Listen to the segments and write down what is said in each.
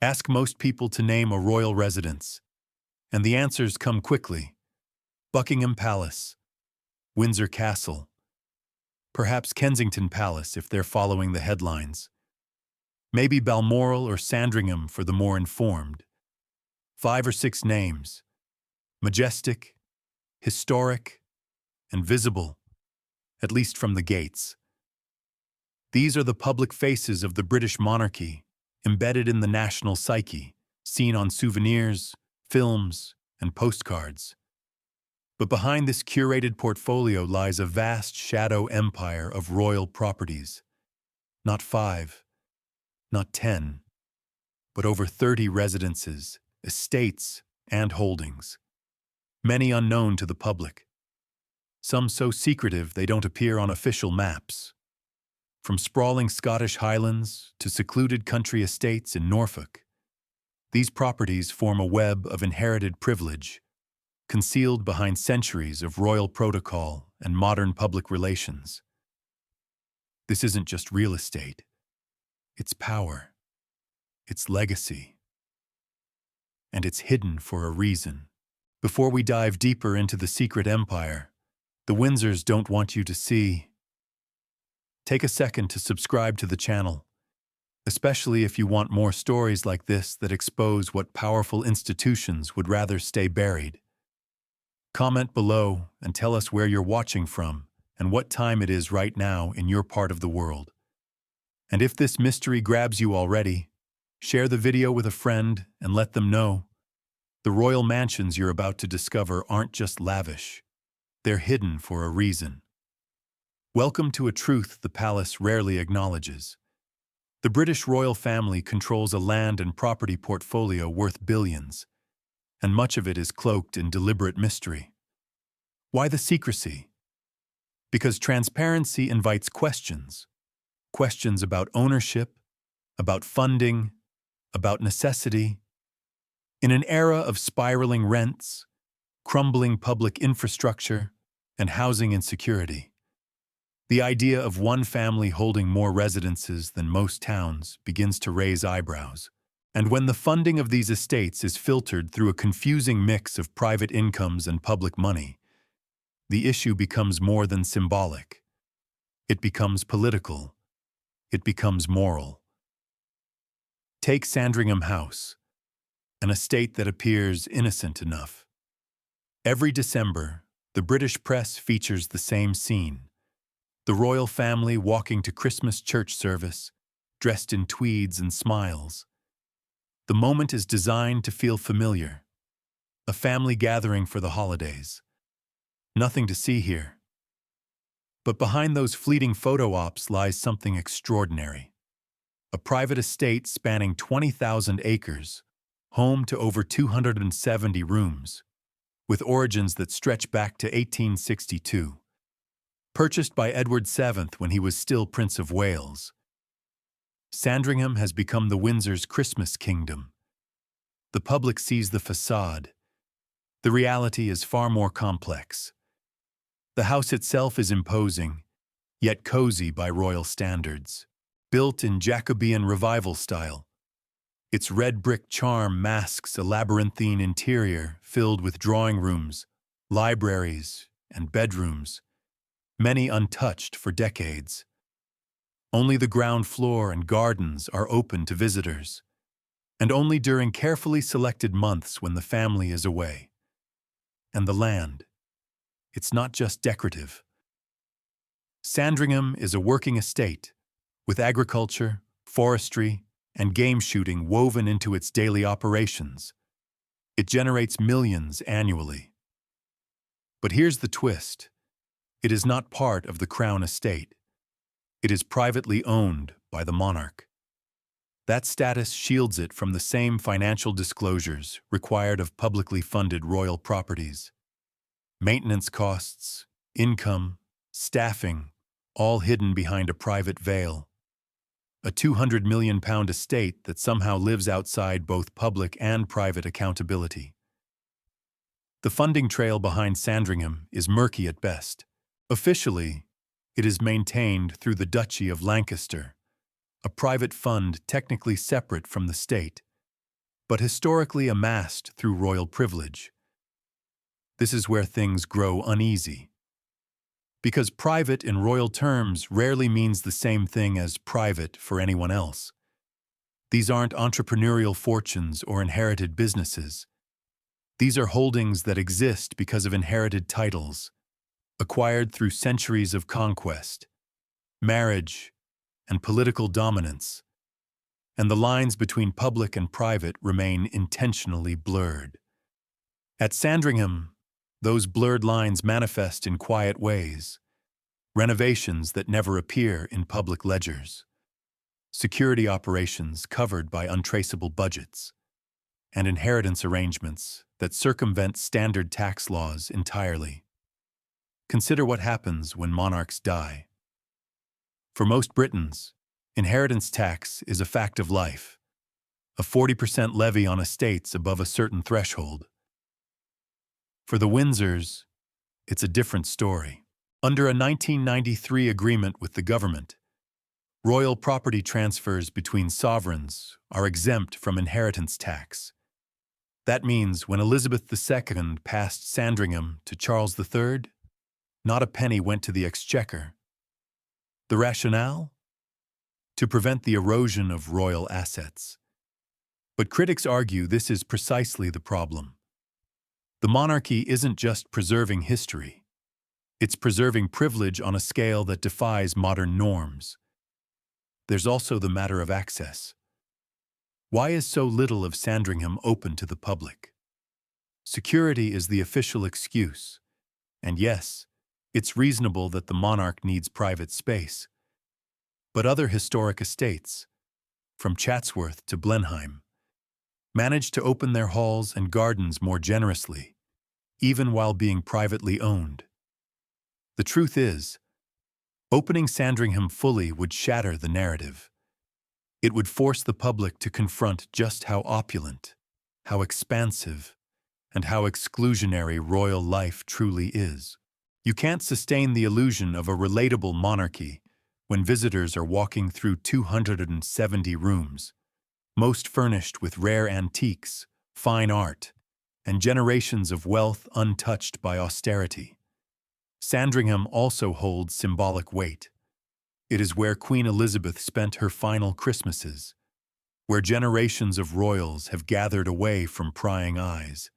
Ask most people to name a royal residence, and the answers come quickly. Buckingham Palace, Windsor Castle, perhaps Kensington Palace if they're following the headlines. Maybe Balmoral or Sandringham for the more informed. 5 or 6 names: majestic, historic, and visible, at least from the gates. These are the public faces of the British monarchy, embedded in the national psyche, seen on souvenirs, films, and postcards. But behind this curated portfolio lies a vast shadow empire of royal properties. Not 5, not 10, but over 30 residences, estates, and holdings. Many unknown to the public. Some so secretive they don't appear on official maps. From sprawling Scottish highlands to secluded country estates in Norfolk, these properties form a web of inherited privilege, concealed behind centuries of royal protocol and modern public relations. This isn't just real estate. It's power. It's legacy. And it's hidden for a reason. Before we dive deeper into the secret empire, the Windsors don't want you to see. Take a second to subscribe to the channel, especially if you want more stories like this that expose what powerful institutions would rather stay buried. Comment below and tell us where you're watching from and what time it is right now in your part of the world. And if this mystery grabs you already, share the video with a friend and let them know. The royal mansions you're about to discover aren't just lavish. They're hidden for a reason. Welcome to a truth the palace rarely acknowledges. The British royal family controls a land and property portfolio worth billions, and much of it is cloaked in deliberate mystery. Why the secrecy? Because transparency invites questions. Questions about ownership, about funding, about necessity. In an era of spiraling rents, crumbling public infrastructure, and housing insecurity, the idea of one family holding more residences than most towns begins to raise eyebrows. And when the funding of these estates is filtered through a confusing mix of private incomes and public money, the issue becomes more than symbolic. It becomes political. It becomes moral. Take Sandringham House, an estate that appears innocent enough. Every December, the British press features the same scene: the royal family walking to Christmas church service, dressed in tweeds and smiles. The moment is designed to feel familiar. A family gathering for the holidays. Nothing to see here. But behind those fleeting photo ops lies something extraordinary. A private estate spanning 20,000 acres, home to over 270 rooms, with origins that stretch back to 1862. Purchased by Edward VII when he was still Prince of Wales. Sandringham has become the Windsors' Christmas kingdom. The public sees the facade. The reality is far more complex. The house itself is imposing, yet cozy by royal standards. Built in Jacobean Revival style, its red brick charm masks a labyrinthine interior filled with drawing rooms, libraries, and bedrooms, many untouched for decades. Only the ground floor and gardens are open to visitors, and only during carefully selected months when the family is away. And the land, it's not just decorative. Sandringham is a working estate, with agriculture, forestry, and game shooting woven into its daily operations. It generates millions annually. But here's the twist. It is not part of the Crown estate. It is privately owned by the monarch. That status shields it from the same financial disclosures required of publicly funded royal properties. Maintenance costs, income, staffing, all hidden behind a private veil. A £200 million estate that somehow lives outside both public and private accountability. The funding trail behind Sandringham is murky at best. Officially, it is maintained through the Duchy of Lancaster, a private fund technically separate from the state, but historically amassed through royal privilege. This is where things grow uneasy. Because private in royal terms rarely means the same thing as private for anyone else. These aren't entrepreneurial fortunes or inherited businesses. These are holdings that exist because of inherited titles, acquired through centuries of conquest, marriage, and political dominance, and the lines between public and private remain intentionally blurred. At Sandringham, those blurred lines manifest in quiet ways: renovations that never appear in public ledgers, security operations covered by untraceable budgets, and inheritance arrangements that circumvent standard tax laws entirely. Consider what happens when monarchs die. For most Britons, inheritance tax is a fact of life, a 40% levy on estates above a certain threshold. For the Windsors, it's a different story. Under a 1993 agreement with the government, royal property transfers between sovereigns are exempt from inheritance tax. That means when Elizabeth II passed Sandringham to Charles III, not a penny went to the exchequer. The rationale? To prevent the erosion of royal assets. But critics argue this is precisely the problem. The monarchy isn't just preserving history. It's preserving privilege on a scale that defies modern norms. There's also the matter of access. Why is so little of Sandringham open to the public? Security is the official excuse. And yes, it's reasonable that the monarch needs private space. But other historic estates, from Chatsworth to Blenheim, manage to open their halls and gardens more generously, even while being privately owned. The truth is, opening Sandringham fully would shatter the narrative. It would force the public to confront just how opulent, how expansive, and how exclusionary royal life truly is. You can't sustain the illusion of a relatable monarchy when visitors are walking through 270 rooms, most furnished with rare antiques, fine art, and generations of wealth untouched by austerity. Sandringham also holds symbolic weight. It is where Queen Elizabeth spent her final Christmases, where generations of royals have gathered away from prying eyes,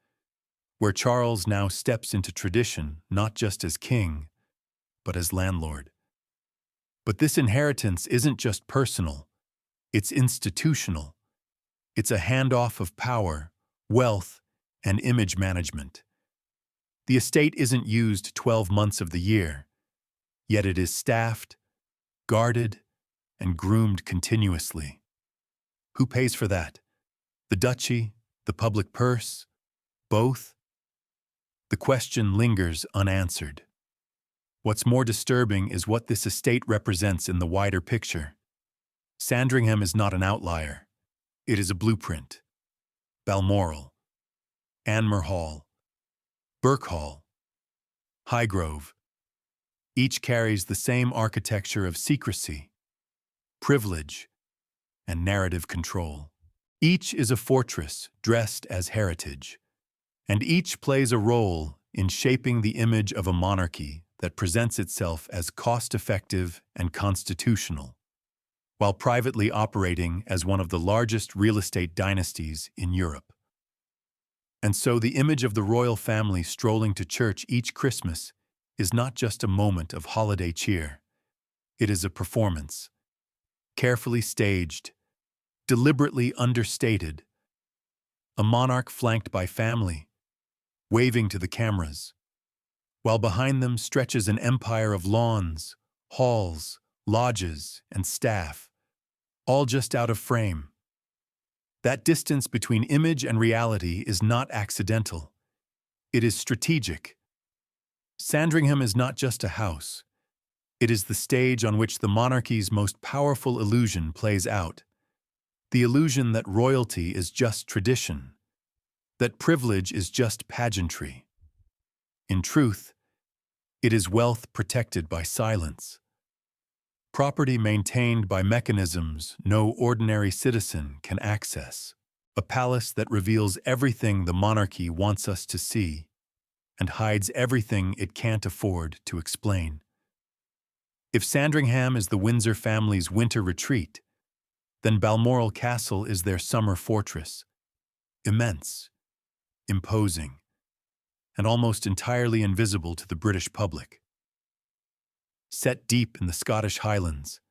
where Charles now steps into tradition not just as king, but as landlord. But this inheritance isn't just personal, it's institutional. It's a handoff of power, wealth, and image management. The estate isn't used 12 months of the year, yet it is staffed, guarded, and groomed continuously. Who pays for that? The duchy? The public purse? Both? The question lingers unanswered. What's more disturbing is what this estate represents in the wider picture. Sandringham is not an outlier. It is a blueprint. Balmoral, Anmer Hall, Burke Hall, Highgrove. Each carries the same architecture of secrecy, privilege, and narrative control. Each is a fortress dressed as heritage, and each plays a role in shaping the image of a monarchy that presents itself as cost-effective and constitutional, while privately operating as one of the largest real estate dynasties in Europe. And so the image of the royal family strolling to church each Christmas is not just a moment of holiday cheer. It is a performance, carefully staged, deliberately understated. A monarch flanked by family, waving to the cameras, while behind them stretches an empire of lawns, halls, lodges, and staff, all just out of frame. That distance between image and reality is not accidental. It is strategic. Sandringham is not just a house. It is the stage on which the monarchy's most powerful illusion plays out. The illusion that royalty is just tradition, that privilege is just pageantry. In truth, it is wealth protected by silence. Property maintained by mechanisms no ordinary citizen can access. A palace that reveals everything the monarchy wants us to see and hides everything it can't afford to explain. If Sandringham is the Windsor family's winter retreat, then Balmoral Castle is their summer fortress, immense, imposing, and almost entirely invisible to the British public. Set deep in the Scottish Highlands,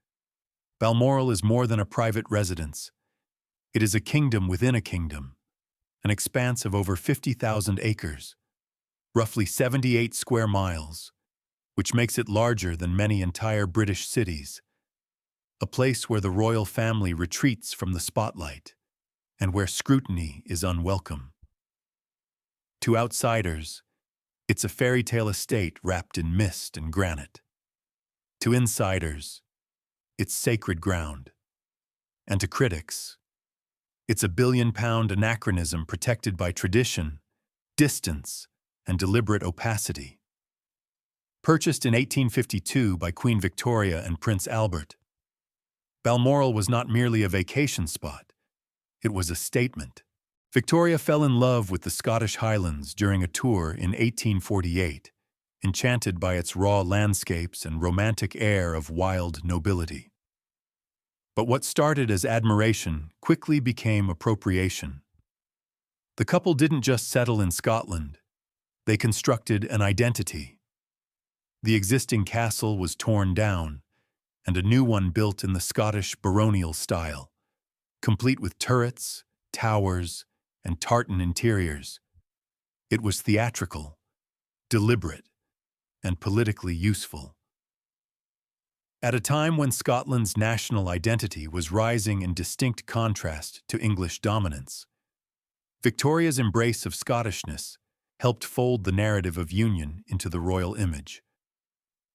Balmoral is more than a private residence. It is a kingdom within a kingdom, an expanse of over 50,000 acres, roughly 78 square miles, which makes it larger than many entire British cities, a place where the royal family retreats from the spotlight and where scrutiny is unwelcome. To outsiders, it's a fairy tale estate wrapped in mist and granite. To insiders, it's sacred ground. And to critics, it's a billion-pound anachronism protected by tradition, distance, and deliberate opacity. Purchased in 1852 by Queen Victoria and Prince Albert, Balmoral was not merely a vacation spot, it was a statement. Victoria fell in love with the Scottish Highlands during a tour in 1848, enchanted by its raw landscapes and romantic air of wild nobility. But what started as admiration quickly became appropriation. The couple didn't just settle in Scotland, they constructed an identity. The existing castle was torn down, and a new one built in the Scottish baronial style, complete with turrets, towers, and tartan interiors. It was theatrical, deliberate, and politically useful. At a time when Scotland's national identity was rising in distinct contrast to English dominance, Victoria's embrace of Scottishness helped fold the narrative of union into the royal image.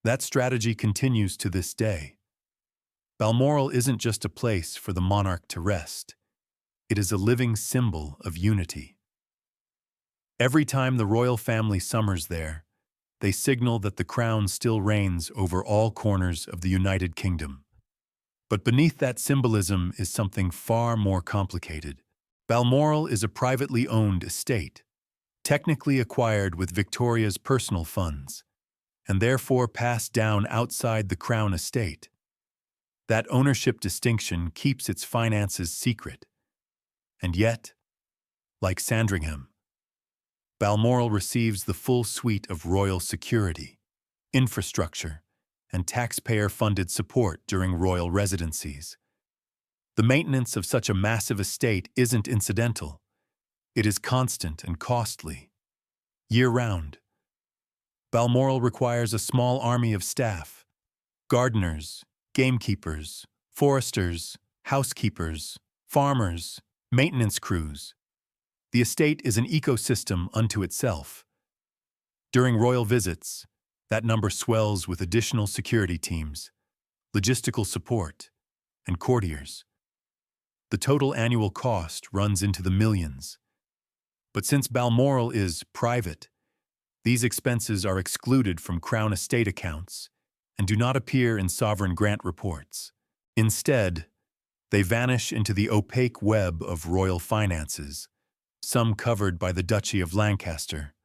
That strategy continues to this day. Balmoral isn't just a place for the monarch to rest. It is a living symbol of unity. Every time the royal family summers there, they signal that the crown still reigns over all corners of the United Kingdom. But beneath that symbolism is something far more complicated. Balmoral is a privately owned estate, technically acquired with Victoria's personal funds, and therefore passed down outside the Crown estate. That ownership distinction keeps its finances secret. And yet, like Sandringham, Balmoral receives the full suite of royal security, infrastructure, and taxpayer-funded support during royal residencies. The maintenance of such a massive estate isn't incidental. It is constant and costly, year-round. Balmoral requires a small army of staff, gardeners, gamekeepers, foresters, housekeepers, farmers, maintenance crews. The estate is an ecosystem unto itself. During royal visits, that number swells with additional security teams, logistical support, and courtiers. The total annual cost runs into the millions. But since Balmoral is private, these expenses are excluded from Crown estate accounts and do not appear in sovereign grant reports. Instead, they vanish into the opaque web of royal finances, some covered by the Duchy of Lancaster,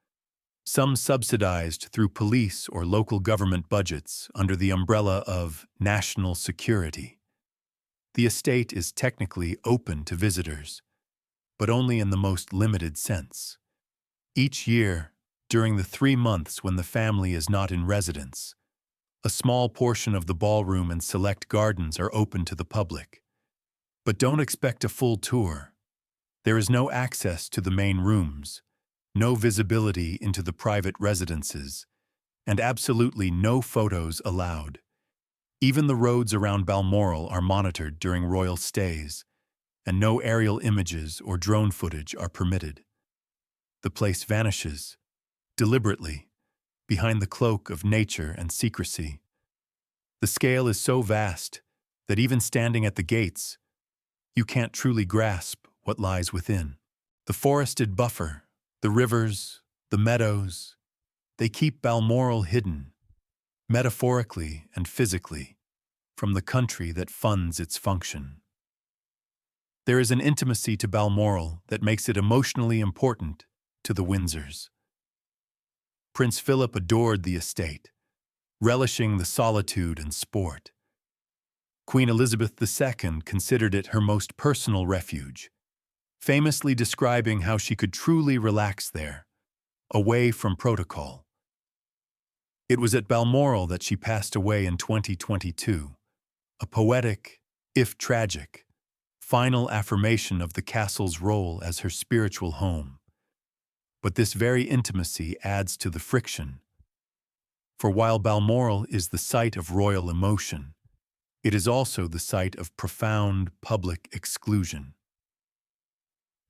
some subsidized through police or local government budgets under the umbrella of national security. The estate is technically open to visitors, but only in the most limited sense. Each year, during the 3 months when the family is not in residence, a small portion of the ballroom and select gardens are open to the public. But don't expect a full tour. There is no access to the main rooms, no visibility into the private residences, and absolutely no photos allowed. Even the roads around Balmoral are monitored during royal stays, and no aerial images or drone footage are permitted. The place vanishes, deliberately, behind the cloak of nature and secrecy. The scale is so vast that even standing at the gates, you can't truly grasp what lies within. The forested buffer, the rivers, the meadows, they keep Balmoral hidden, metaphorically and physically, from the country that funds its function. There is an intimacy to Balmoral that makes it emotionally important to the Windsors. Prince Philip adored the estate, relishing the solitude and sport. Queen Elizabeth II considered it her most personal refuge, famously describing how she could truly relax there, away from protocol. It was at Balmoral that she passed away in 2022, a poetic, if tragic, final affirmation of the castle's role as her spiritual home. But this very intimacy adds to the friction. For while Balmoral is the site of royal emotion, it is also the site of profound public exclusion.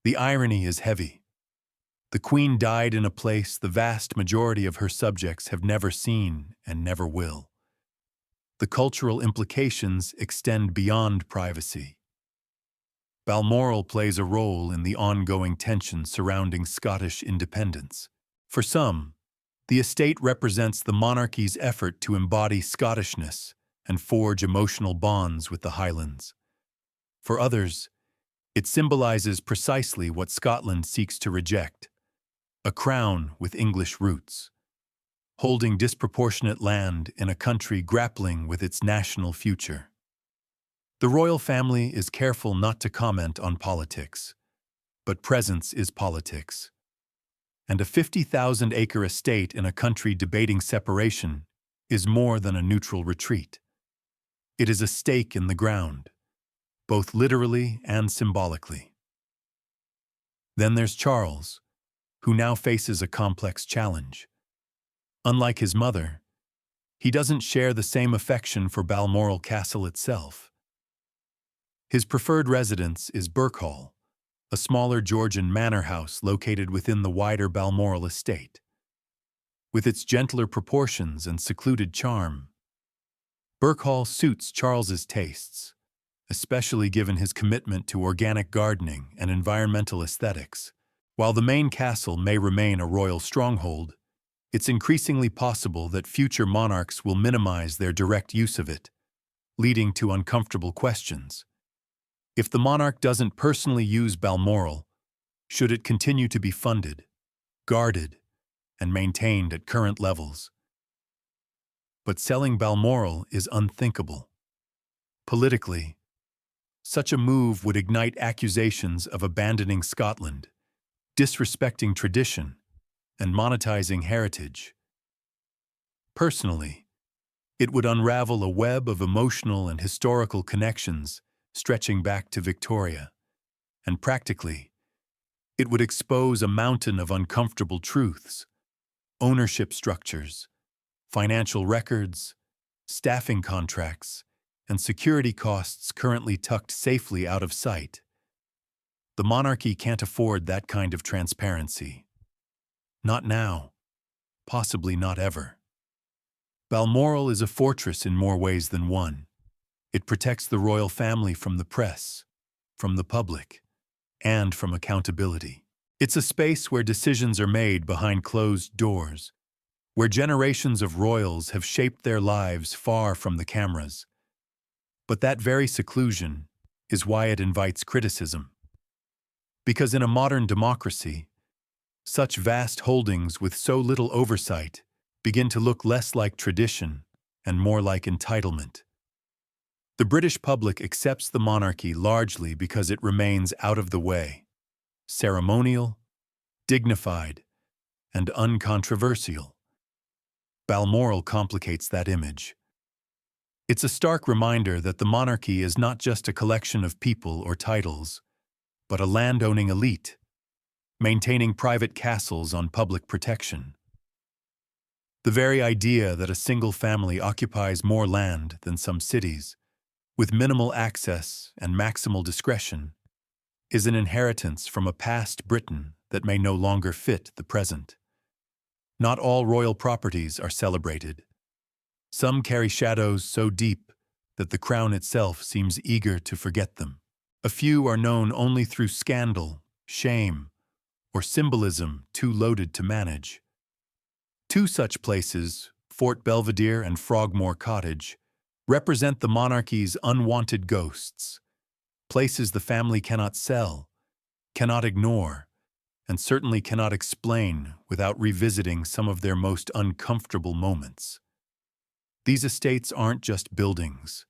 The irony is heavy. The Queen died in a place the vast majority of her subjects have never seen and never will. The cultural implications extend beyond privacy. Balmoral plays a role in the ongoing tension surrounding Scottish independence. For some, the estate represents the monarchy's effort to embody Scottishness and forge emotional bonds with the Highlands. For others, it symbolizes precisely what Scotland seeks to reject: a crown with English roots, holding disproportionate land in a country grappling with its national future. The royal family is careful not to comment on politics, but presence is politics. And a 50,000-acre estate in a country debating separation is more than a neutral retreat. It is a stake in the ground, both literally and symbolically. Then there's Charles, who now faces a complex challenge. Unlike his mother, he doesn't share the same affection for Balmoral Castle itself. His preferred residence is Birkhall, a smaller Georgian manor house located within the wider Balmoral estate. With its gentler proportions and secluded charm, Birkhall suits Charles's tastes, especially given his commitment to organic gardening and environmental aesthetics. While the main castle may remain a royal stronghold, it's increasingly possible that future monarchs will minimize their direct use of it, leading to uncomfortable questions. If the monarch doesn't personally use Balmoral, should it continue to be funded, guarded, and maintained at current levels? But selling Balmoral is unthinkable. Politically, such a move would ignite accusations of abandoning Scotland, disrespecting tradition, and monetizing heritage. Personally, it would unravel a web of emotional and historical connections stretching back to Victoria, and practically, it would expose a mountain of uncomfortable truths: ownership structures, financial records, staffing contracts, and security costs currently tucked safely out of sight. The monarchy can't afford that kind of transparency. Not now, possibly not ever. Balmoral is a fortress in more ways than one. It protects the royal family from the press, from the public, and from accountability. It's a space where decisions are made behind closed doors, where generations of royals have shaped their lives far from the cameras. But that very seclusion is why it invites criticism. Because in a modern democracy, such vast holdings with so little oversight begin to look less like tradition and more like entitlement. The British public accepts the monarchy largely because it remains out of the way, ceremonial, dignified, and uncontroversial. Balmoral complicates that image. It's a stark reminder that the monarchy is not just a collection of people or titles, but a land-owning elite, maintaining private castles on public protection. The very idea that a single family occupies more land than some cities, with minimal access and maximal discretion, is an inheritance from a past Britain that may no longer fit the present. Not all royal properties are celebrated. Some carry shadows so deep that the crown itself seems eager to forget them. A few are known only through scandal, shame, or symbolism too loaded to manage. Two such places, Fort Belvedere and Frogmore Cottage, represent the monarchy's unwanted ghosts, places the family cannot sell, cannot ignore, and certainly cannot explain without revisiting some of their most uncomfortable moments. These estates aren't just buildings,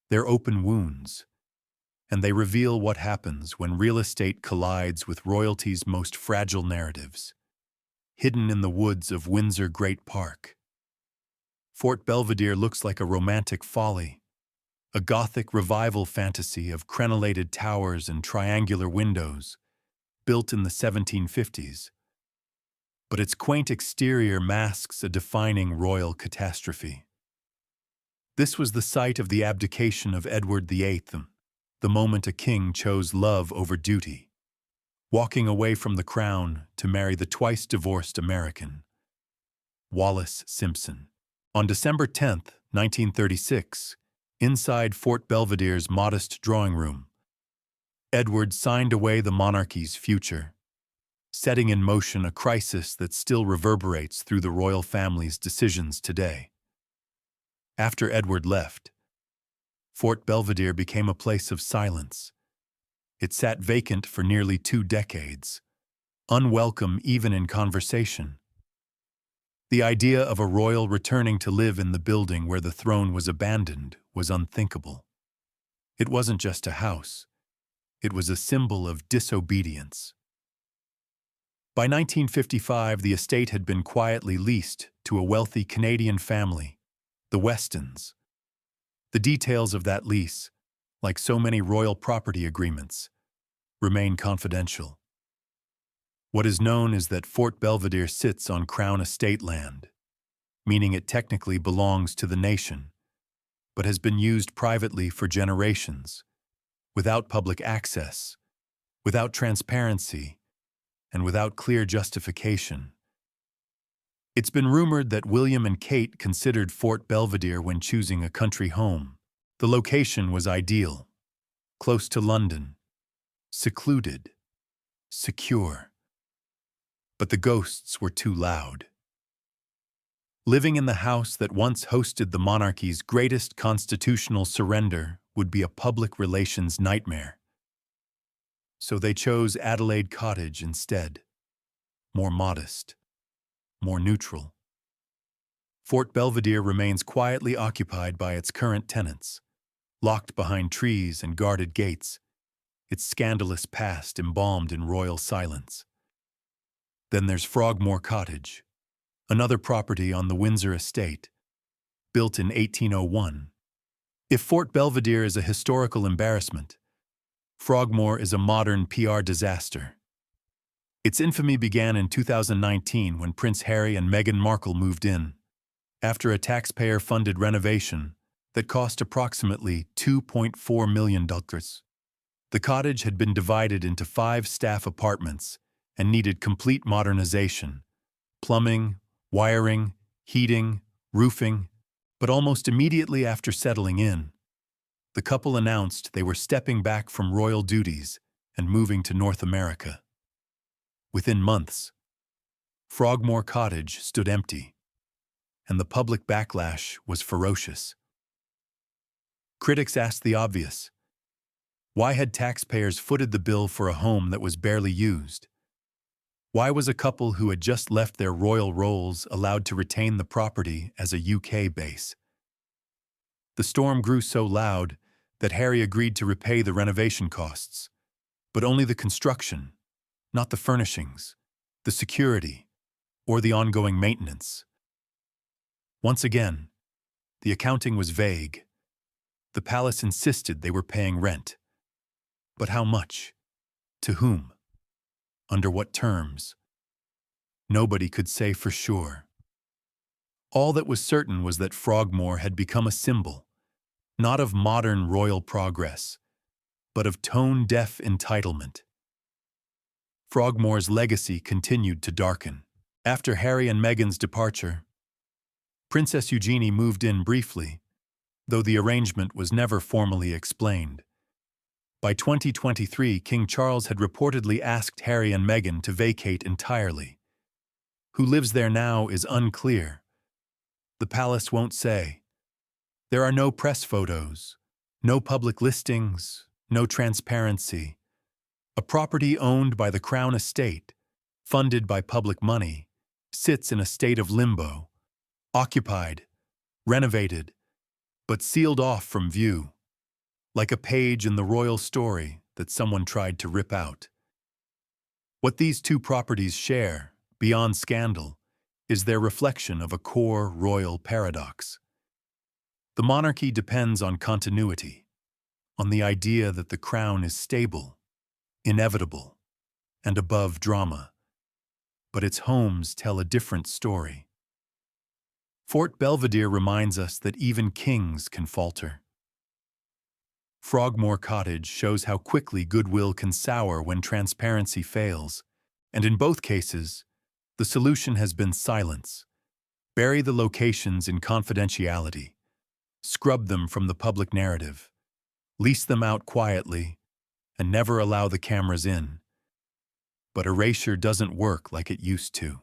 they're open wounds, and they reveal what happens when real estate collides with royalty's most fragile narratives. Hidden in the woods of Windsor Great Park, Fort Belvedere looks like a romantic folly, a Gothic revival fantasy of crenellated towers and triangular windows, built in the 1750s. But its quaint exterior masks a defining royal catastrophe. This was the site of the abdication of Edward VIII, the moment a king chose love over duty, walking away from the crown to marry the twice-divorced American, Wallis Simpson. On December 10, 1936, inside Fort Belvedere's modest drawing room, Edward signed away the monarchy's future, setting in motion a crisis that still reverberates through the royal family's decisions today. After Edward left, Fort Belvedere became a place of silence. It sat vacant for nearly 2 decades, unwelcome even in conversation. The idea of a royal returning to live in the building where the throne was abandoned was unthinkable. It wasn't just a house. It was a symbol of disobedience. By 1955, the estate had been quietly leased to a wealthy Canadian family, the Westons. The details of that lease, like so many royal property agreements, remain confidential. What is known is that Fort Belvedere sits on Crown estate land, meaning it technically belongs to the nation, but has been used privately for generations, without public access, without transparency, and without clear justification. It's been rumored that William and Kate considered Fort Belvedere when choosing a country home. The location was ideal, close to London, secluded, secure. But the ghosts were too loud. Living in the house that once hosted the monarchy's greatest constitutional surrender would be a public relations nightmare. So they chose Adelaide Cottage instead, more modest, more neutral. Fort Belvedere remains quietly occupied by its current tenants, locked behind trees and guarded gates, its scandalous past embalmed in royal silence. Then there's Frogmore Cottage, another property on the Windsor estate, built in 1801. If Fort Belvedere is a historical embarrassment, Frogmore is a modern PR disaster. Its infamy began in 2019 when Prince Harry and Meghan Markle moved in, after a taxpayer-funded renovation that cost approximately $2.4 million. The cottage had been divided into 5 staff apartments and needed complete modernization: plumbing, wiring, heating, roofing. But almost immediately after settling in, the couple announced they were stepping back from royal duties and moving to North America. Within months, Frogmore Cottage stood empty, and the public backlash was ferocious. Critics asked the obvious: why had taxpayers footed the bill for a home that was barely used? Why was a couple who had just left their royal roles allowed to retain the property as a UK base? The storm grew so loud that Harry agreed to repay the renovation costs, but only the construction, not the furnishings, the security, or the ongoing maintenance. Once again, the accounting was vague. The palace insisted they were paying rent. But how much? To whom? Under what terms? Nobody could say for sure. All that was certain was that Frogmore had become a symbol, not of modern royal progress, but of tone-deaf entitlement. Frogmore's legacy continued to darken. After Harry and Meghan's departure, Princess Eugenie moved in briefly, though the arrangement was never formally explained. By 2023, King Charles had reportedly asked Harry and Meghan to vacate entirely. Who lives there now is unclear. The palace won't say. There are no press photos, no public listings, no transparency. A property owned by the Crown Estate, funded by public money, sits in a state of limbo, occupied, renovated, but sealed off from view, like a page in the royal story that someone tried to rip out. What these two properties share, beyond scandal, is their reflection of a core royal paradox. The monarchy depends on continuity, on the idea that the crown is stable, inevitable, and above drama. But its homes tell a different story. Fort Belvedere reminds us that even kings can falter. Frogmore Cottage shows how quickly goodwill can sour when transparency fails, and in both cases, the solution has been silence. Bury the locations in confidentiality, scrub them from the public narrative, lease them out quietly, and never allow the cameras in. But erasure doesn't work like it used to.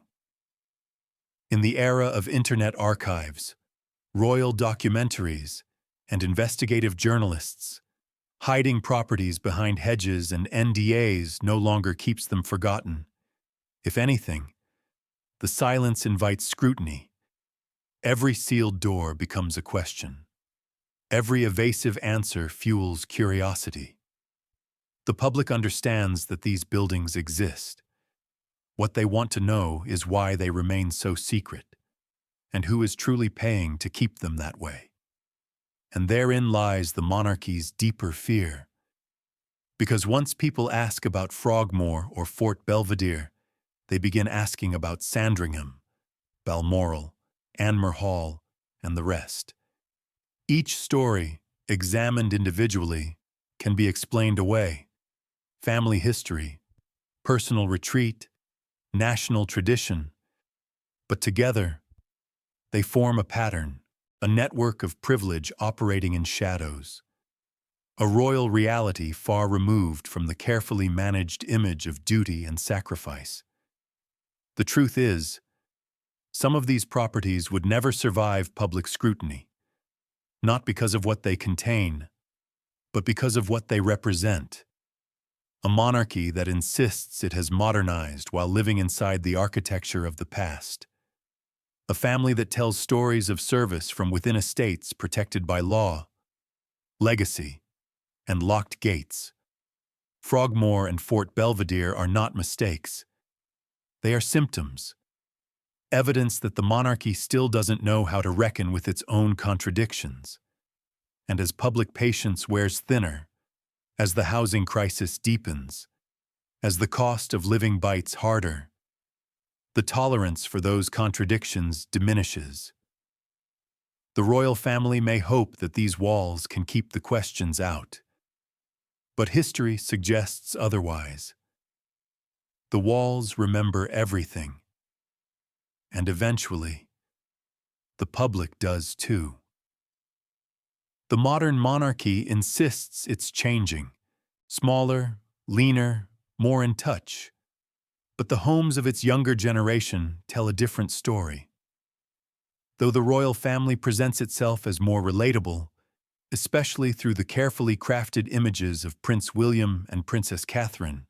In the era of internet archives, royal documentaries, and investigative journalists, hiding properties behind hedges and NDAs no longer keeps them forgotten. If anything, the silence invites scrutiny. Every sealed door becomes a question. Every evasive answer fuels curiosity. The public understands that these buildings exist. What they want to know is why they remain so secret, and who is truly paying to keep them that way. And therein lies the monarchy's deeper fear. Because once people ask about Frogmore or Fort Belvedere, they begin asking about Sandringham, Balmoral, Anmer Hall, and the rest. Each story, examined individually, can be explained away. Family history, personal retreat, national tradition. But together, they form a pattern, a network of privilege operating in shadows. A royal reality far removed from the carefully managed image of duty and sacrifice. The truth is, some of these properties would never survive public scrutiny, not because of what they contain, but because of what they represent. A monarchy that insists it has modernized while living inside the architecture of the past. A family that tells stories of service from within estates protected by law, legacy, and locked gates. Frogmore and Fort Belvedere are not mistakes. They are symptoms. Evidence that the monarchy still doesn't know how to reckon with its own contradictions. And as public patience wears thinner, as the housing crisis deepens, as the cost of living bites harder, the tolerance for those contradictions diminishes. The royal family may hope that these walls can keep the questions out. But history suggests otherwise. The walls remember everything. And eventually, the public does too. The modern monarchy insists it's changing, smaller, leaner, more in touch. But the homes of its younger generation tell a different story. Though the royal family presents itself as more relatable, especially through the carefully crafted images of Prince William and Princess Catherine,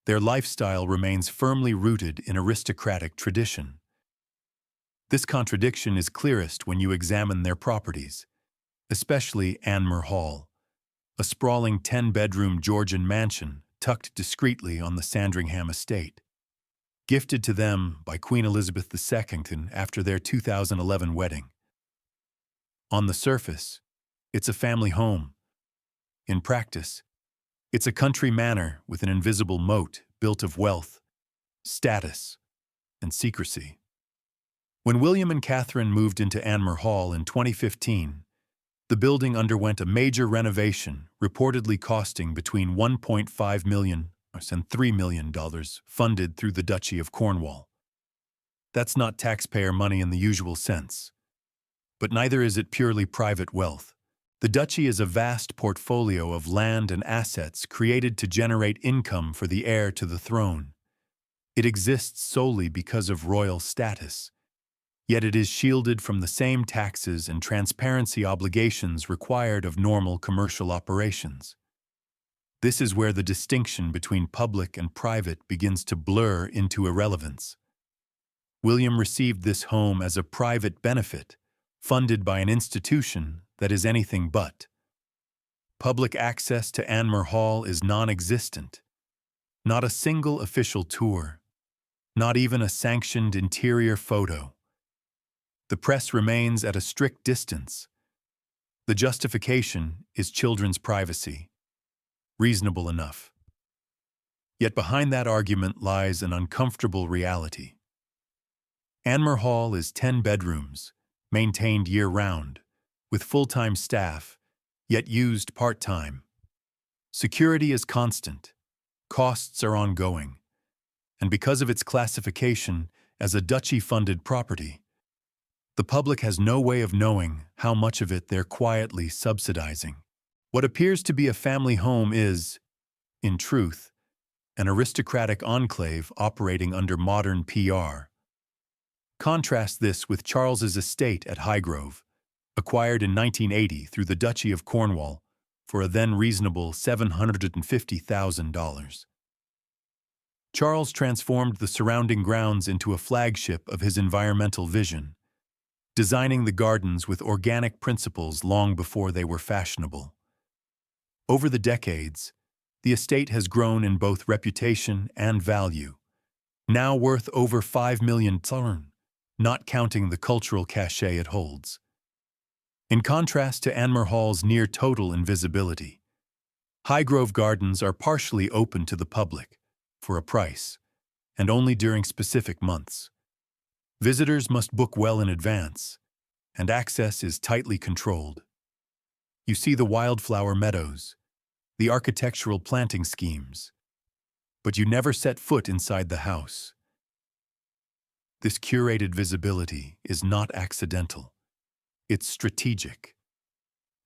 their lifestyle remains firmly rooted in aristocratic tradition. This contradiction is clearest when you examine their properties, especially Anmer Hall, a sprawling 10-bedroom Georgian mansion tucked discreetly on the Sandringham estate. Gifted to them by Queen Elizabeth II after their 2011 wedding. On the surface, it's a family home. In practice, it's a country manor with an invisible moat built of wealth, status, and secrecy. When William and Catherine moved into Anmer Hall in 2015, the building underwent a major renovation, reportedly costing between $1.5 million and $3 million, funded through the Duchy of Cornwall. That's not taxpayer money in the usual sense. But neither is it purely private wealth. The duchy is a vast portfolio of land and assets created to generate income for the heir to the throne. It exists solely because of royal status. Yet it is shielded from the same taxes and transparency obligations required of normal commercial operations. This is where the distinction between public and private begins to blur into irrelevance. William received this home as a private benefit, funded by an institution that is anything but. Public access to Anmer Hall is non-existent. Not a single official tour. Not even a sanctioned interior photo. The press remains at a strict distance. The justification is children's privacy. Reasonable enough. Yet behind that argument lies an uncomfortable reality. Anmer Hall is 10 bedrooms, maintained year-round, with full-time staff, yet used part-time. Security is constant, costs are ongoing, and because of its classification as a duchy-funded property, the public has no way of knowing how much of it they're quietly subsidizing. What appears to be a family home is, in truth, an aristocratic enclave operating under modern PR. Contrast this with Charles's estate at Highgrove, acquired in 1980 through the Duchy of Cornwall for a then reasonable $750,000. Charles transformed the surrounding grounds into a flagship of his environmental vision, designing the gardens with organic principles long before they were fashionable. Over the decades, the estate has grown in both reputation and value, now worth over $5 million, not counting the cultural cachet it holds. In contrast to Anmer Hall's near-total invisibility, Highgrove Gardens are partially open to the public, for a price, and only during specific months. Visitors must book well in advance, and access is tightly controlled. You see the wildflower meadows, the architectural planting schemes, but you never set foot inside the house. This curated visibility is not accidental. It's strategic.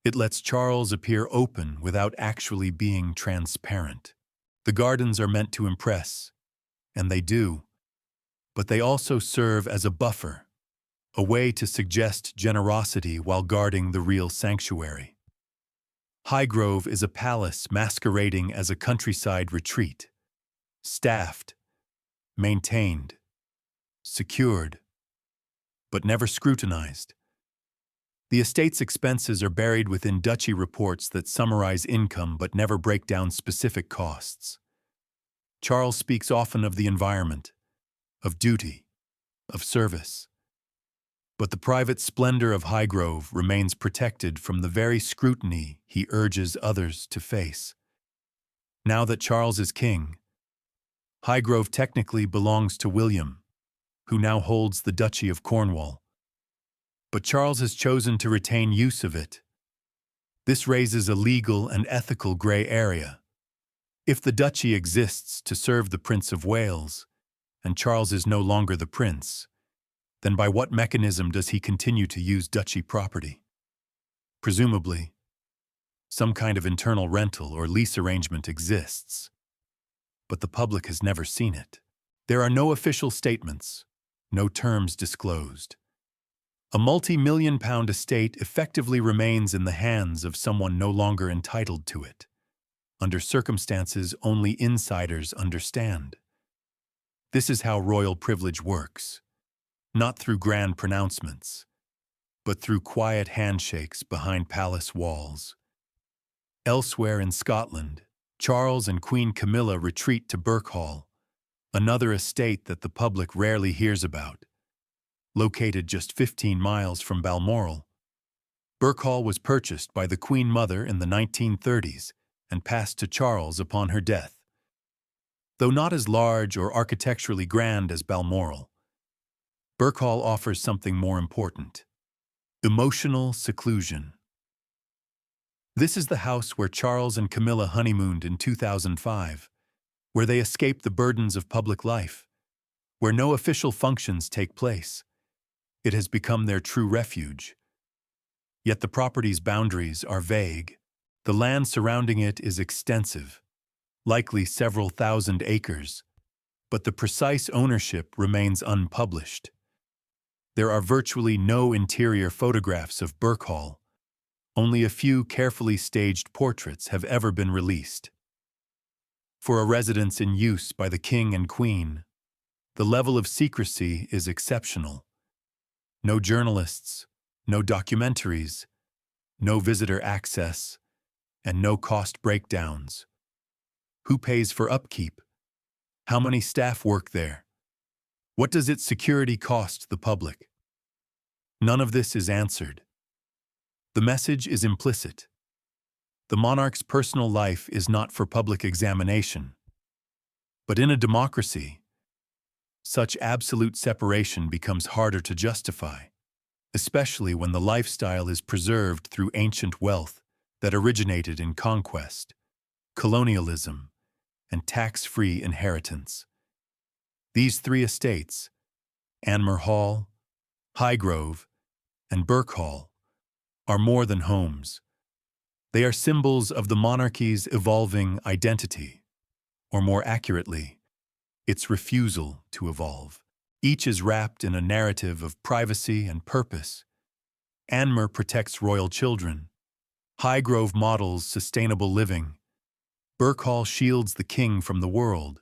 It lets Charles appear open without actually being transparent. The gardens are meant to impress, and they do, but they also serve as a buffer, a way to suggest generosity while guarding the real sanctuary. Highgrove is a palace masquerading as a countryside retreat, staffed, maintained, secured, but never scrutinized. The estate's expenses are buried within duchy reports that summarize income but never break down specific costs. Charles speaks often of the environment, of duty, of service. But the private splendor of Highgrove remains protected from the very scrutiny he urges others to face. Now that Charles is king, Highgrove technically belongs to William, who now holds the Duchy of Cornwall. But Charles has chosen to retain use of it. This raises a legal and ethical gray area. If the duchy exists to serve the Prince of Wales, and Charles is no longer the prince, then by what mechanism does he continue to use duchy property? Presumably, some kind of internal rental or lease arrangement exists, but the public has never seen it. There are no official statements, no terms disclosed. A multi-million-pound estate effectively remains in the hands of someone no longer entitled to it, under circumstances only insiders understand. This is how royal privilege works, not through grand pronouncements, but through quiet handshakes behind palace walls. Elsewhere in Scotland, Charles and Queen Camilla retreat to Birkhall, another estate that the public rarely hears about. Located just 15 miles from Balmoral, Birkhall was purchased by the Queen Mother in the 1930s and passed to Charles upon her death. Though not as large or architecturally grand as Balmoral, Birkhall offers something more important: emotional seclusion. This is the house where Charles and Camilla honeymooned in 2005, where they escape the burdens of public life, where no official functions take place. It has become their true refuge. Yet the property's boundaries are vague. The land surrounding it is extensive, likely several thousand acres, but the precise ownership remains unpublished. There are virtually no interior photographs of Birkhall. Only a few carefully staged portraits have ever been released. For a residence in use by the king and queen, the level of secrecy is exceptional. No journalists, no documentaries, no visitor access, and no cost breakdowns. Who pays for upkeep? How many staff work there? What does its security cost the public? None of this is answered. The message is implicit. The monarch's personal life is not for public examination. But in a democracy, such absolute separation becomes harder to justify, especially when the lifestyle is preserved through ancient wealth that originated in conquest, colonialism, and tax-free inheritance. These three estates, Anmer Hall, Highgrove, and Birk Hall, are more than homes. They are symbols of the monarchy's evolving identity, or more accurately, its refusal to evolve. Each is wrapped in a narrative of privacy and purpose. Anmer protects royal children. Highgrove models sustainable living. Birk Hall shields the king from the world.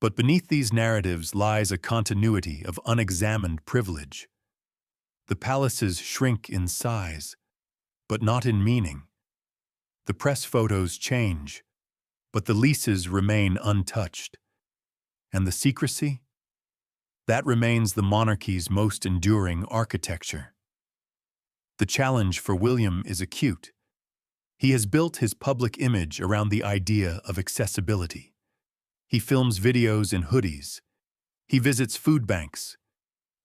But beneath these narratives lies a continuity of unexamined privilege. The palaces shrink in size, but not in meaning. The press photos change, but the leases remain untouched. And the secrecy? That remains the monarchy's most enduring architecture. The challenge for William is acute. He has built his public image around the idea of accessibility. He films videos in hoodies. He visits food banks.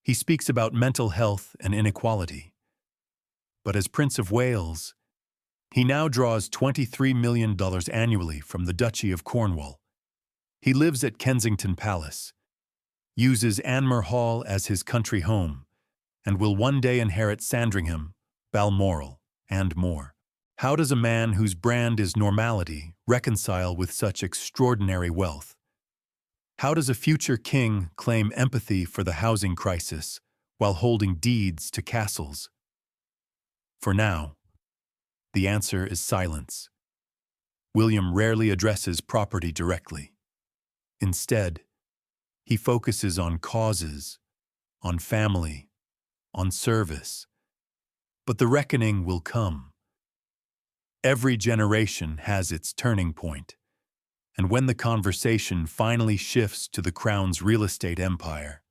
He speaks about mental health and inequality. But as Prince of Wales, he now draws $23 million annually from the Duchy of Cornwall. He lives at Kensington Palace, uses Anmer Hall as his country home, and will one day inherit Sandringham, Balmoral, and more. How does a man whose brand is normality reconcile with such extraordinary wealth? How does a future king claim empathy for the housing crisis while holding deeds to castles? For now, the answer is silence. William rarely addresses property directly. Instead, he focuses on causes, on family, on service. But the reckoning will come. Every generation has its turning point, and when the conversation finally shifts to the Crown's real estate empire,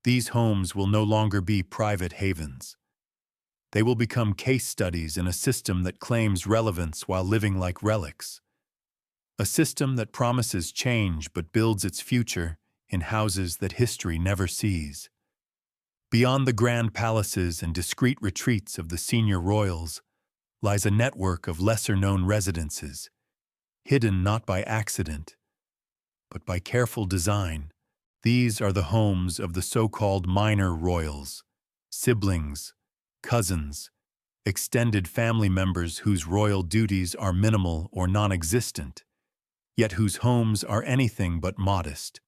these homes will no longer be private havens. They will become case studies in a system that claims relevance while living like relics. A system that promises change but builds its future in houses that history never sees. Beyond the grand palaces and discreet retreats of the senior royals lies a network of lesser-known residences, hidden not by accident, but by careful design. These are the homes of the so-called minor royals, siblings, cousins, extended family members whose royal duties are minimal or non-existent, yet whose homes are anything but modest.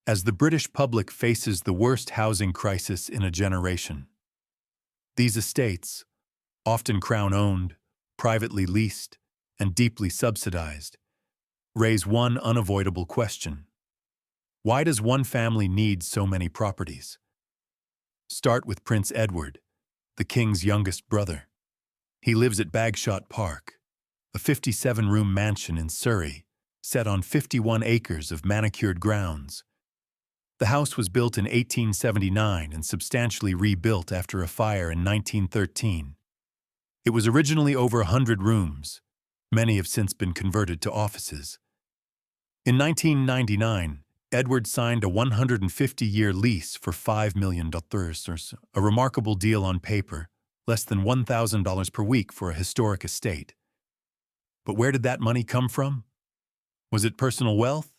As the British public faces the worst housing crisis in a generation, these estates, often Crown-owned, privately leased, and deeply subsidized, raise one unavoidable question. Why does one family need so many properties? Start with Prince Edward, the king's youngest brother. He lives at Bagshot Park, a 57-room mansion in Surrey, set on 51 acres of manicured grounds. The house was built in 1879 and substantially rebuilt after a fire in 1913. It was originally over 100 rooms. Many have since been converted to offices. In 1999, Edward signed a 150-year lease for $5 million, a remarkable deal on paper, less than $1,000 per week for a historic estate. But where did that money come from? Was it personal wealth?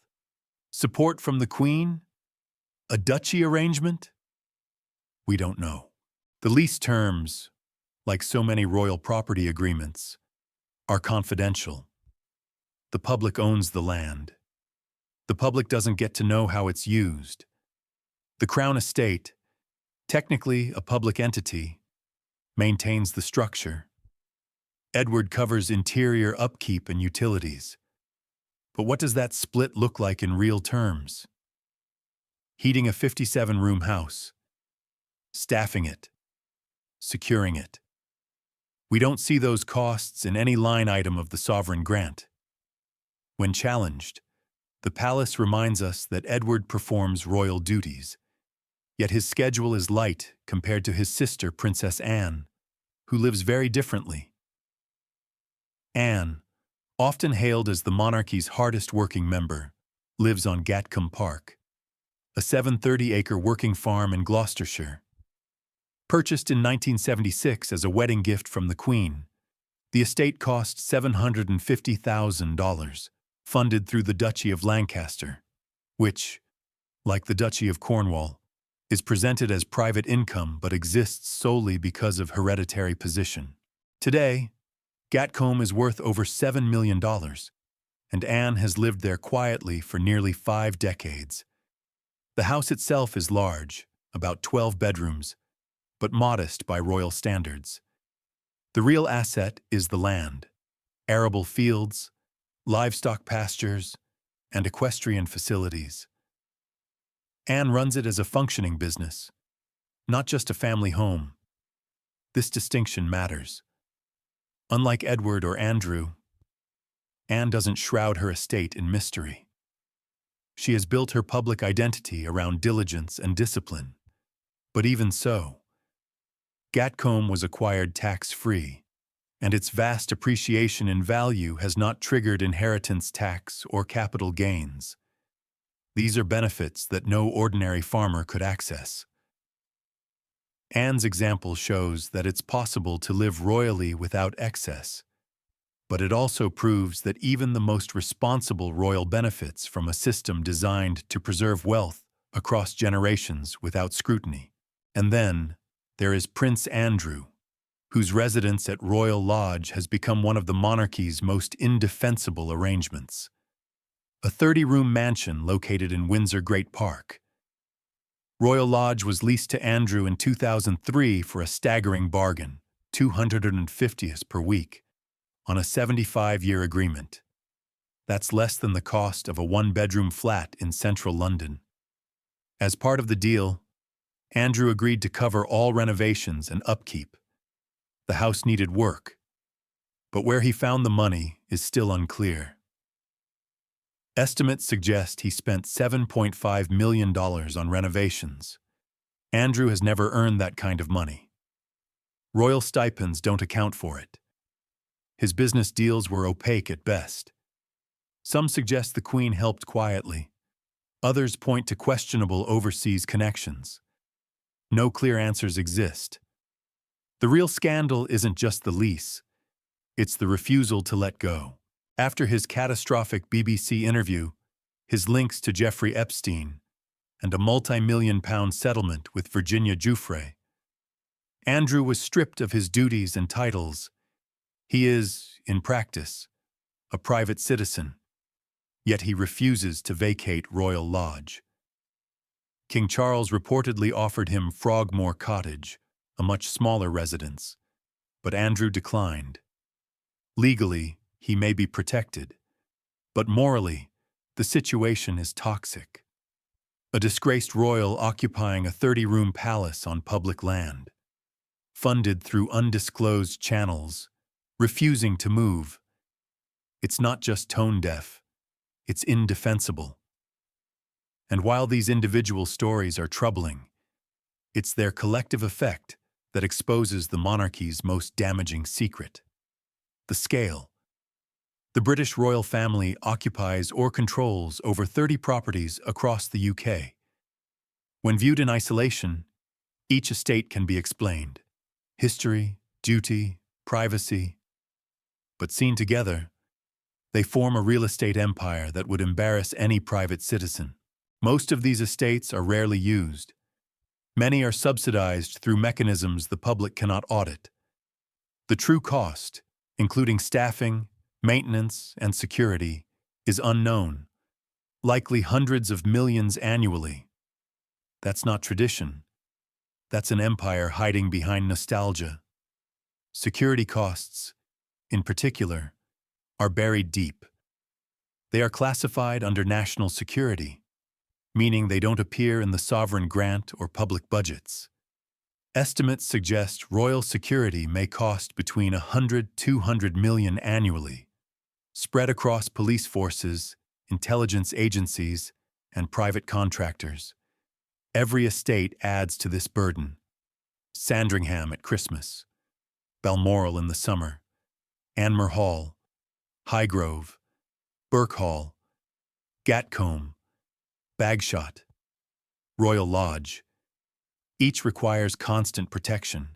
Support from the Queen? A duchy arrangement? We don't know. The lease terms, like so many royal property agreements, are confidential. The public owns the land. The public doesn't get to know how it's used. The Crown Estate, technically a public entity, maintains the structure. Edward covers interior upkeep and utilities. But what does that split look like in real terms? Heating a 57-room house, staffing it, securing it. We don't see those costs in any line item of the sovereign grant. When challenged, the palace reminds us that Edward performs royal duties, yet his schedule is light compared to his sister, Princess Anne, who lives very differently. Anne, often hailed as the monarchy's hardest-working member, lives on Gatcombe Park, a 730-acre working farm in Gloucestershire. Purchased in 1976 as a wedding gift from the Queen, the estate cost $750,000, funded through the Duchy of Lancaster, which, like the Duchy of Cornwall, is presented as private income but exists solely because of hereditary position. Today, Gatcombe is worth over $7 million, and Anne has lived there quietly for nearly 5 decades. The house itself is large, about 12 bedrooms, but modest by royal standards. The real asset is the land, arable fields, livestock pastures, and equestrian facilities. Anne runs it as a functioning business, not just a family home. This distinction matters. Unlike Edward or Andrew, Anne doesn't shroud her estate in mystery. She has built her public identity around diligence and discipline. But even so, Gatcombe was acquired tax-free, and its vast appreciation in value has not triggered inheritance tax or capital gains. These are benefits that no ordinary farmer could access. Anne's example shows that it's possible to live royally without excess, but it also proves that even the most responsible royal benefits from a system designed to preserve wealth across generations without scrutiny. And then, there is Prince Andrew, whose residence at Royal Lodge has become one of the monarchy's most indefensible arrangements. A 30-room mansion located in Windsor Great Park. Royal Lodge was leased to Andrew in 2003 for a staggering bargain, $250 per week, on a 75-year agreement. That's less than the cost of a 1-bedroom flat in central London. As part of the deal, Andrew agreed to cover all renovations and upkeep. The house needed work, but where he found the money is still unclear. Estimates suggest he spent $7.5 million on renovations. Andrew has never earned that kind of money. Royal stipends don't account for it. His business deals were opaque at best. Some suggest the Queen helped quietly. Others point to questionable overseas connections. No clear answers exist. The real scandal isn't just the lease. It's the refusal to let go. After his catastrophic BBC interview, his links to Jeffrey Epstein, and a multi-million-pound settlement with Virginia Giuffre, Andrew was stripped of his duties and titles. He is, in practice, a private citizen, yet he refuses to vacate Royal Lodge. King Charles reportedly offered him Frogmore Cottage, a much smaller residence, but Andrew declined. Legally, he may be protected, but morally, the situation is toxic. A disgraced royal occupying a 30-room palace on public land, funded through undisclosed channels, refusing to move. It's not just tone-deaf, it's indefensible. And while these individual stories are troubling, it's their collective effect that exposes the monarchy's most damaging secret: the scale. The British royal family occupies or controls over 30 properties across the UK. When viewed in isolation, each estate can be explained: history, duty, privacy. But seen together, they form a real estate empire that would embarrass any private citizen. Most of these estates are rarely used. Many are subsidized through mechanisms the public cannot audit. The true cost, including staffing, maintenance, and security, is unknown, likely hundreds of millions annually. That's not tradition. That's an empire hiding behind nostalgia. Security costs, in particular, are buried deep. They are classified under national security, meaning they don't appear in the sovereign grant or public budgets. Estimates suggest royal security may cost between 100–200 million annually, spread across police forces, intelligence agencies, and private contractors. Every estate adds to this burden. Sandringham at Christmas, Balmoral in the summer, Anmer Hall, Highgrove, Burke Hall, Gatcombe, Bagshot, Royal Lodge. Each requires constant protection,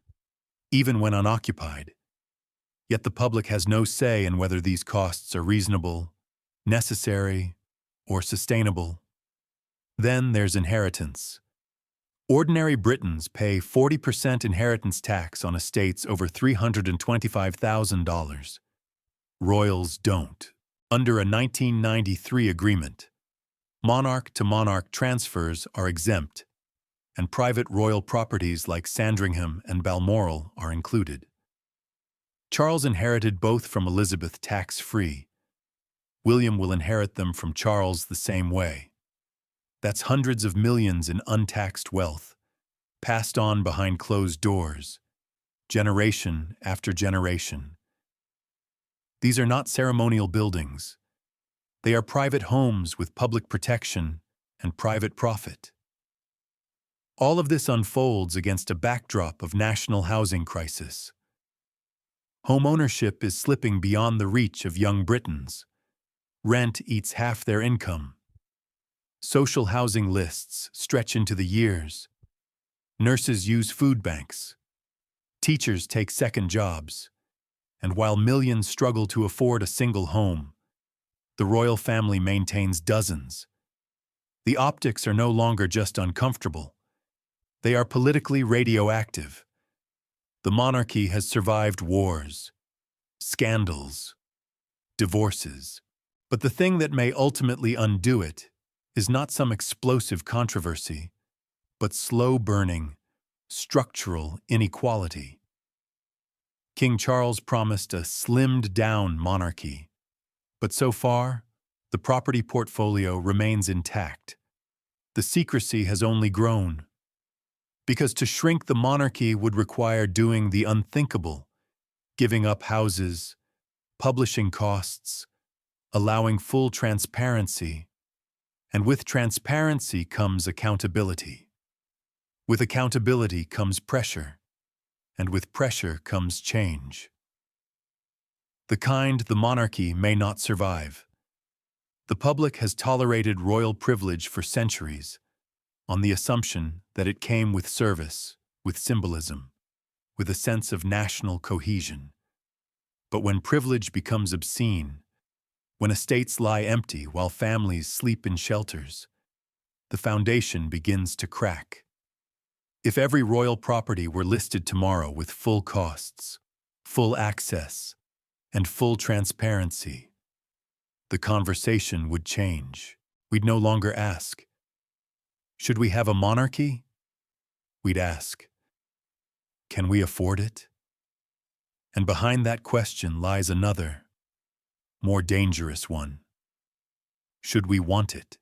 even when unoccupied. Yet the public has no say in whether these costs are reasonable, necessary, or sustainable. Then there's inheritance. Ordinary Britons pay 40% inheritance tax on estates over $325,000. Royals don't. Under a 1993 agreement, monarch-to-monarch transfers are exempt, and private royal properties like Sandringham and Balmoral are included. Charles inherited both from Elizabeth tax-free. William will inherit them from Charles the same way. That's hundreds of millions in untaxed wealth, passed on behind closed doors, generation after generation. These are not ceremonial buildings. They are private homes with public protection and private profit. All of this unfolds against a backdrop of national housing crisis. Home ownership is slipping beyond the reach of young Britons. Rent eats half their income. Social housing lists stretch into the years. Nurses use food banks. Teachers take second jobs. And while millions struggle to afford a single home, the royal family maintains dozens. The optics are no longer just uncomfortable. They are politically radioactive. The monarchy has survived wars, scandals, divorces. But the thing that may ultimately undo it is not some explosive controversy, but slow-burning, structural inequality. King Charles promised a slimmed-down monarchy, but so far, the property portfolio remains intact. The secrecy has only grown, because to shrink the monarchy would require doing the unthinkable, giving up houses, publishing costs, allowing full transparency. And with transparency comes accountability. With accountability comes pressure, and with pressure comes change. The kind the monarchy may not survive. The public has tolerated royal privilege for centuries, on the assumption that it came with service, with symbolism, with a sense of national cohesion. But when privilege becomes obscene, when estates lie empty while families sleep in shelters, the foundation begins to crack. If every royal property were listed tomorrow with full costs, full access, and full transparency, the conversation would change. We'd no longer ask, should we have a monarchy? We'd ask, can we afford it? And behind that question lies another, more dangerous one. Should we want it?